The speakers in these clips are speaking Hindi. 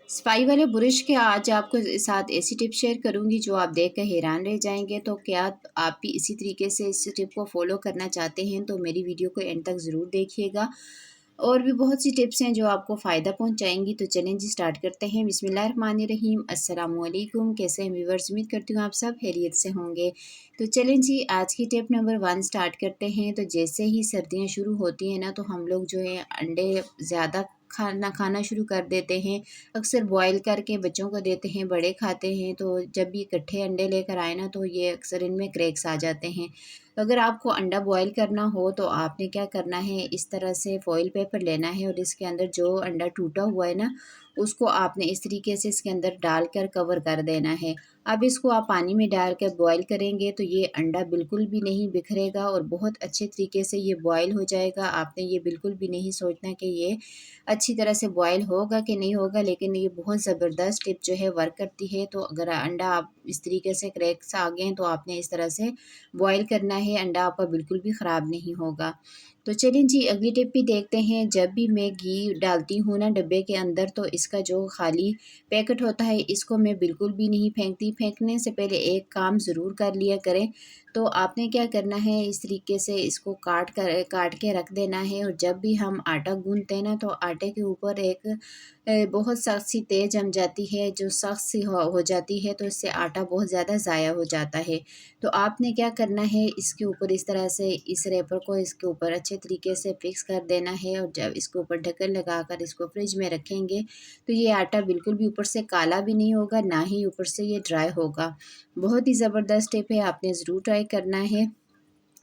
सफाई वाले बुरुश के आज आपको साथ ऐसी टिप शेयर करूंगी जो आप देख कर हैरान रह जाएंगे। तो क्या आप भी इसी तरीके से इस टिप को फॉलो करना चाहते हैं तो मेरी वीडियो को एंड तक ज़रूर देखिएगा। और भी बहुत सी टिप्स हैं जो आपको फ़ायदा पहुंचाएंगी। तो चलें जी स्टार्ट करते हैं। बिस्मिल्लाहिर्रहमानिर्रहीम। अस्सलाम वालेकुम। कैसे हैं व्यूअर्स? उम्मीद करती हूँ आप सब खैरियत से होंगे। तो चलें जी आज की टिप नंबर 1 स्टार्ट करते हैं। तो जैसे ही सर्दियाँ शुरू होती हैं ना तो हम लोग जो है अंडे ज़्यादा खाना शुरू कर देते हैं। अक्सर बॉयल करके बच्चों को देते हैं, बड़े खाते हैं। तो जब भी इकट्ठे अंडे लेकर आए ना तो ये अक्सर इनमें क्रैक्स आ जाते हैं। तो अगर आपको अंडा बॉयल करना हो तो आपने क्या करना है, इस तरह से फॉइल पेपर लेना है और इसके अंदर जो अंडा टूटा हुआ है ना उसको आपने इस तरीके से इसके अंदर डालकर कवर कर देना है। अब इसको आप पानी में डालकर बॉयल करेंगे तो ये अंडा बिल्कुल भी नहीं बिखरेगा और बहुत अच्छे तरीके से ये बॉयल हो जाएगा। आपने ये बिल्कुल भी नहीं सोचना कि ये अच्छी तरह से बॉयल होगा कि नहीं होगा, लेकिन ये बहुत ज़बरदस्त टिप जो है वर्क करती है। तो अगर अंडा आप इस तरीके से क्रैक्स आ गए हैं तो आपने इस तरह से बॉयल करना है, अंडा आपका बिल्कुल भी ख़राब नहीं होगा। तो चलिए जी अगली टिप भी देखते हैं। जब भी मैं घी डालती हूँ ना डब्बे के अंदर तो इसका जो खाली पैकेट होता है इसको मैं बिल्कुल भी नहीं फेंकती। फेंकने से पहले एक काम ज़रूर कर लिया करें। तो आपने क्या करना है, इस तरीके से इसको काट के रख देना है। और जब भी हम आटा गूंथते हैं ना तो आटे के ऊपर एक बहुत सख्त सी तेल जम जाती है, जो सख्त सी हो जाती है तो इससे आटा बहुत ज़्यादा ज़ाया हो जाता है। तो आपने क्या करना है, इसके ऊपर इस तरह से इस रैपर को इसके ऊपर अच्छे तरीके से फिक्स कर देना है। और जब इसके ऊपर ढक्कन लगाकर इसको फ्रिज में रखेंगे तो ये आटा बिल्कुल भी ऊपर से काला भी नहीं होगा, ना ही ऊपर से ये ड्राई होगा। बहुत ही ज़बरदस्त टिप है, आपने ज़रूर ट्राई करना है।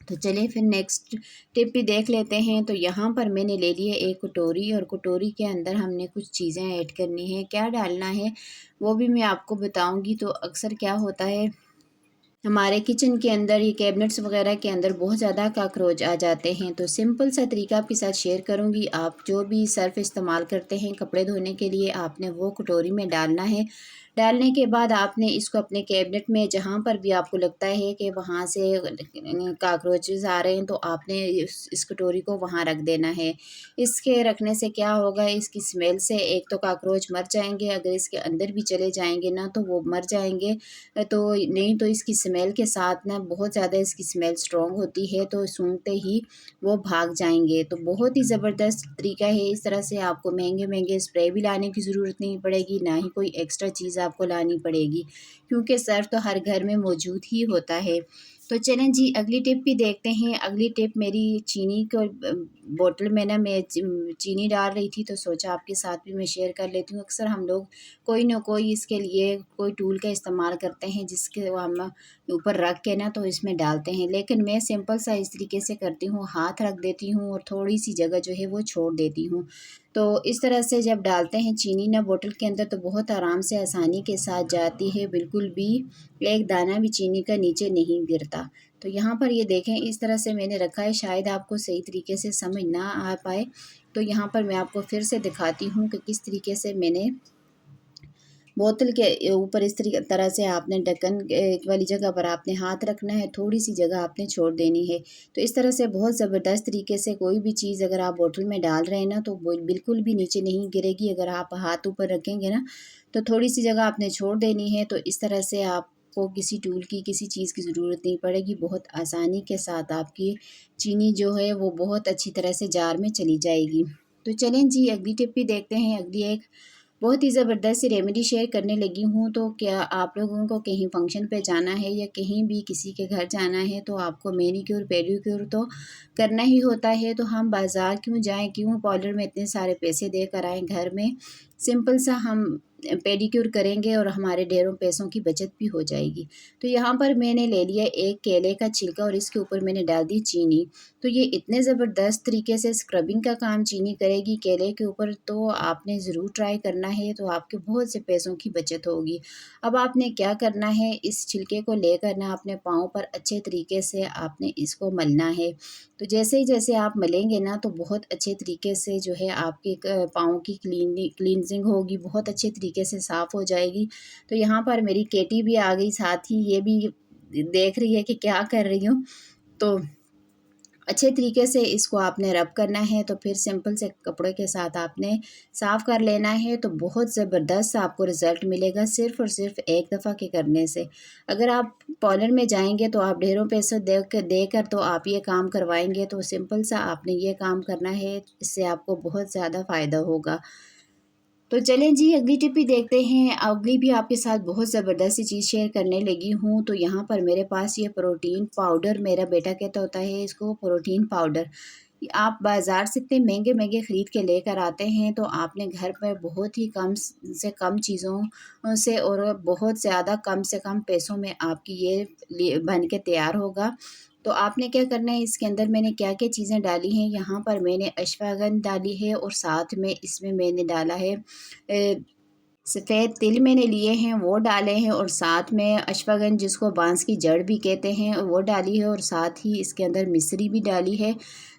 तो चलिए फिर नेक्स्ट टिप भी देख लेते हैं। तो यहाँ पर मैंने ले ली है एक कटोरी और कटोरी के अंदर हमने कुछ चीज़ें ऐड करनी है। क्या डालना है वो भी मैं आपको बताऊँगी। तो अक्सर क्या होता है, हमारे किचन के अंदर ये कैबिनेट्स वगैरह के अंदर बहुत ज़्यादा काकरोच आ जाते हैं। तो सिंपल सा तरीका आपके साथ शेयर करूँगी। आप जो भी सर्फ़ इस्तेमाल करते हैं कपड़े धोने के लिए, आपने वो कटोरी में डालना है। डालने के बाद आपने इसको अपने कैबिनेट में जहाँ पर भी आपको लगता है कि वहाँ से काकरोचेज़ आ रहे हैं तो आपने इस कटोरी को वहाँ रख देना है। इसके रखने से क्या होगा, इसकी स्मेल से एक तो काकरोच मर जाएँगे, अगर इसके अंदर भी चले जाएँगे ना तो वो मर जाएँगे। तो नहीं तो इसकी स्मेल के साथ ना बहुत ज़्यादा इसकी स्मेल स्ट्रॉन्ग होती है तो सूंघते ही वो भाग जाएँगे। तो बहुत ही ज़बरदस्त तरीका है। इस तरह से आपको महँगे-महँगे स्प्रे भी लाने की ज़रूरत नहीं पड़ेगी, ना ही कोई एक्स्ट्रा चीज़ आपको लानी पड़ेगी, क्योंकि सर्फ़ तो हर घर में मौजूद ही होता है। तो चलें जी अगली टिप भी देखते हैं। अगली टिप मेरी चीनी को बॉटल में ना मैं चीनी डाल रही थी तो सोचा आपके साथ भी मैं शेयर कर लेती हूँ। अक्सर हम लोग कोई ना कोई इसके लिए कोई टूल का इस्तेमाल करते हैं जिसके हम ऊपर रख के ना तो इसमें डालते हैं, लेकिन मैं सिंपल सा इस तरीके से करती हूँ, हाथ रख देती हूँ और थोड़ी सी जगह जो है वो छोड़ देती हूँ। तो इस तरह से जब डालते हैं चीनी ना बोतल के अंदर तो बहुत आराम से आसानी के साथ जाती है, बिल्कुल भी एक दाना भी चीनी का नीचे नहीं गिरता। तो यहाँ पर ये देखें इस तरह से मैंने रखा है, शायद आपको सही तरीके से समझ ना आ पाए तो यहाँ पर मैं आपको फिर से दिखाती हूँ कि किस तरीके से मैंने बोतल के ऊपर इस तरह से आपने ढक्कन वाली जगह पर आपने हाथ रखना है, थोड़ी सी जगह आपने छोड़ देनी है। तो इस तरह से बहुत ज़बरदस्त तरीके से कोई भी चीज़ अगर आप बोतल में डाल रहे हैं ना तो वो बिल्कुल भी नीचे नहीं गिरेगी। अगर आप हाथ ऊपर रखेंगे ना तो थोड़ी सी जगह आपने छोड़ देनी है। तो इस तरह से आपको किसी टूल की किसी चीज़ की ज़रूरत नहीं पड़ेगी। बहुत आसानी के साथ आपकी चीनी जो है वो बहुत अच्छी तरह से जार में चली जाएगी। तो चलें जी अगली टिप भी देखते हैं। अगली एक बहुत ही ज़बरदस्त सी रेमेडी शेयर करने लगी हूँ। तो क्या आप लोगों को कहीं फंक्शन पे जाना है या कहीं भी किसी के घर जाना है तो आपको मैनीक्योर पेडीक्योर तो करना ही होता है। तो हम बाज़ार क्यों जाएं, क्यों पार्लर में इतने सारे पैसे देकर आएँ, घर में सिंपल सा हम पेडीक्योर करेंगे और हमारे ढेरों पैसों की बचत भी हो जाएगी। तो यहाँ पर मैंने ले लिया एक केले का छिलका और इसके ऊपर मैंने डाल दी चीनी। तो ये इतने ज़बरदस्त तरीके से स्क्रबिंग का काम चीनी करेगी केले के ऊपर, तो आपने ज़रूर ट्राई करना है। तो आपके बहुत से पैसों की बचत होगी। अब आपने क्या करना है, इस छिलके को लेकर ना अपने पाँव पर अच्छे तरीके से आपने इसको मलना है। तो जैसे आप मलेंगे ना तो बहुत अच्छे तरीके से जो है आपके पाँव की क्लींजिंग होगी, बहुत अच्छे तरीके से साफ़ हो जाएगी। तो यहाँ पर मेरी केटी भी आ गई साथ ही, ये भी देख रही है कि क्या कर रही हूँ। तो अच्छे तरीके से इसको आपने रब करना है। तो फिर सिंपल से कपड़े के साथ आपने साफ़ कर लेना है, तो बहुत ज़बरदस्त आपको रिज़ल्ट मिलेगा सिर्फ़ और सिर्फ़ एक दफ़ा के करने से। अगर आप पार्लर में जाएँगे तो आप ढेरों पैसे देकर तो आप ये काम करवाएँगे, तो सिंपल सा आपने ये काम करना है, इससे आपको बहुत ज़्यादा फ़ायदा होगा। तो चलें जी, अगली टिप भी देखते हैं। अगली भी आपके साथ बहुत ज़बरदस्त सी चीज़ शेयर करने लगी हूँ। तो यहाँ पर मेरे पास ये प्रोटीन पाउडर, मेरा बेटा कहता होता है इसको प्रोटीन पाउडर। आप बाज़ार से इतने महँगे-महँगे ख़रीद के लेकर आते हैं, तो आपने घर पर बहुत ही कम से कम चीज़ों से और बहुत ज़्यादा कम से कम पैसों में आपकी ये बन के तैयार होगा। तो आपने क्या करना है, इसके अंदर मैंने क्या-क्या चीज़ें डाली हैं, यहाँ पर मैंने अश्वगंधा डाली है और साथ में इसमें मैंने डाला है सफ़ेद तिल मैंने लिए हैं वो डाले हैं, और साथ में अश्वगंधा जिसको बाँस की जड़ भी कहते हैं वो डाली है, और साथ ही इसके अंदर मिश्री भी डाली है।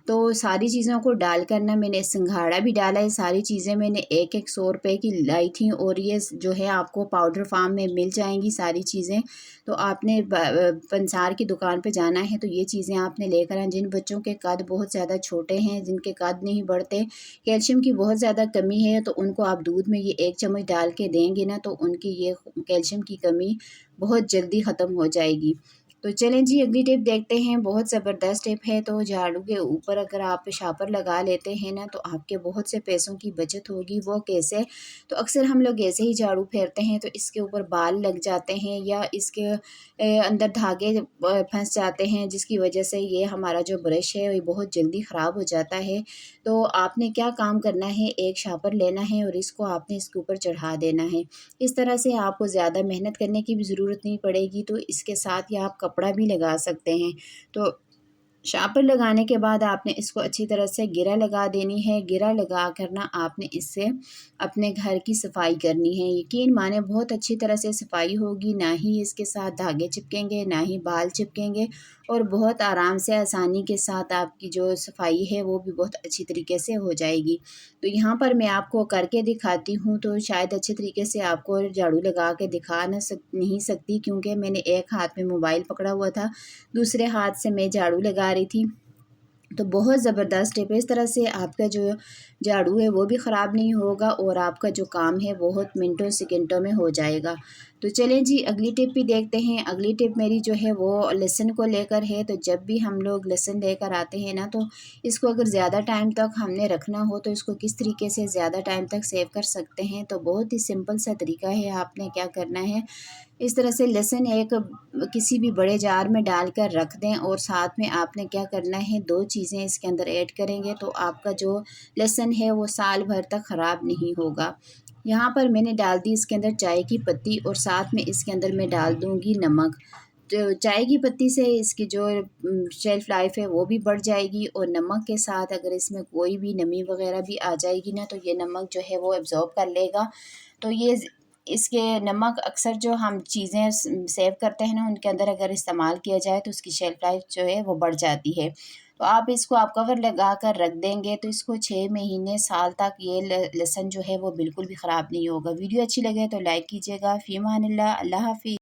तो सारी चीज़ों को डालकर ना मैंने सिंघाड़ा भी डाला है। सारी चीज़ें मैंने एक-एक ₹100 की लाई थी, और ये जो है आपको पाउडर फ़ॉर्म में मिल जाएँगी सारी चीज़ें। तो आपने पंसार की दुकान पे जाना है, तो ये चीज़ें आपने लेकर आएँ। जिन बच्चों के कद बहुत ज़्यादा छोटे हैं, जिनके कद नहीं बढ़ते, कैल्शियम की बहुत ज़्यादा कमी है, तो उनको आप दूध में ये 1 चम्मच डाल के देंगे ना, तो उनकी ये कैल्शियम की कमी बहुत जल्दी ख़त्म हो जाएगी। तो चलें जी, अगली टिप देखते हैं। बहुत ज़बरदस्त टिप है। तो झाड़ू के ऊपर अगर आप शापर लगा लेते हैं ना, तो आपके बहुत से पैसों की बचत होगी। वो कैसे? तो अक्सर हम लोग ऐसे ही झाड़ू फेरते हैं, तो इसके ऊपर बाल लग जाते हैं, या इसके अंदर धागे फँस जाते हैं, जिसकी वजह से ये हमारा जो ब्रश है ये बहुत जल्दी ख़राब हो जाता है। तो आपने क्या काम करना है, एक शापर लेना है और इसको आपने इसके ऊपर चढ़ा देना है। इस तरह से आपको ज़्यादा मेहनत करने की भी ज़रूरत नहीं पड़ेगी। तो इसके साथ ही आप कपड़ा भी लगा सकते हैं। तो शापर लगाने के बाद आपने इसको अच्छी तरह से गिरा लगा देनी है। गिरा लगा कर ना आपने इससे अपने घर की सफाई करनी है। यकीन माने बहुत अच्छी तरह से सफाई होगी, ना ही इसके साथ धागे चिपकेंगे, ना ही बाल चिपकेंगे, और बहुत आराम से आसानी के साथ आपकी जो सफाई है वो भी बहुत अच्छी तरीके से हो जाएगी। तो यहाँ पर मैं आपको करके दिखाती हूँ, तो शायद अच्छे तरीके से आपको झाड़ू लगा के दिखा नहीं सकती, क्योंकि मैंने एक हाथ में मोबाइल पकड़ा हुआ था, दूसरे हाथ से मैं झाड़ू लगा रही थी। तो बहुत ज़बरदस्त टिप है। इस तरह से आपका जो झाड़ू है वो भी ख़राब नहीं होगा, और आपका जो काम है बहुत मिनटों सेकंडों में हो जाएगा। तो चलें जी, अगली टिप भी देखते हैं। अगली टिप मेरी जो है वो लहसुन को लेकर है। तो जब भी हम लोग लहसुन लेकर आते हैं ना, तो इसको अगर ज़्यादा टाइम तक हमने रखना हो, तो इसको किस तरीके से ज़्यादा टाइम तक सेव कर सकते हैं। तो बहुत ही सिंपल सा तरीका है। आपने क्या करना है, इस तरह से लहसुन एक किसी भी बड़े जार में डालकर रख दें, और साथ में आपने क्या करना है, 2 चीज़ें इसके अंदर ऐड करेंगे, तो आपका जो लहसुन है वो साल भर तक ख़राब नहीं होगा। यहाँ पर मैंने डाल दी इसके अंदर चाय की पत्ती, और साथ में इसके अंदर मैं डाल दूँगी नमक। तो चाय की पत्ती से इसकी जो शेल्फ़ लाइफ़ है वो भी बढ़ जाएगी, और नमक के साथ अगर इसमें कोई भी नमी वग़ैरह भी आ जाएगी ना, तो ये नमक जो है वो एब्ज़ॉर्ब कर लेगा। तो ये इसके नमक अक्सर जो हम चीज़ें सेव करते हैं ना, उनके अंदर अगर इस्तेमाल किया जाए, तो उसकी शेल्फ़ लाइफ़ जो है वो बढ़ जाती है। तो आप इसको आप कवर लगा कर रख देंगे, तो इसको 6 महीने साल तक ये लहसुन जो है वो बिल्कुल भी ख़राब नहीं होगा। वीडियो अच्छी लगे तो लाइक कीजिएगा। फ़ी अमानिल्लाह, अल्लाह हाफ़िज़।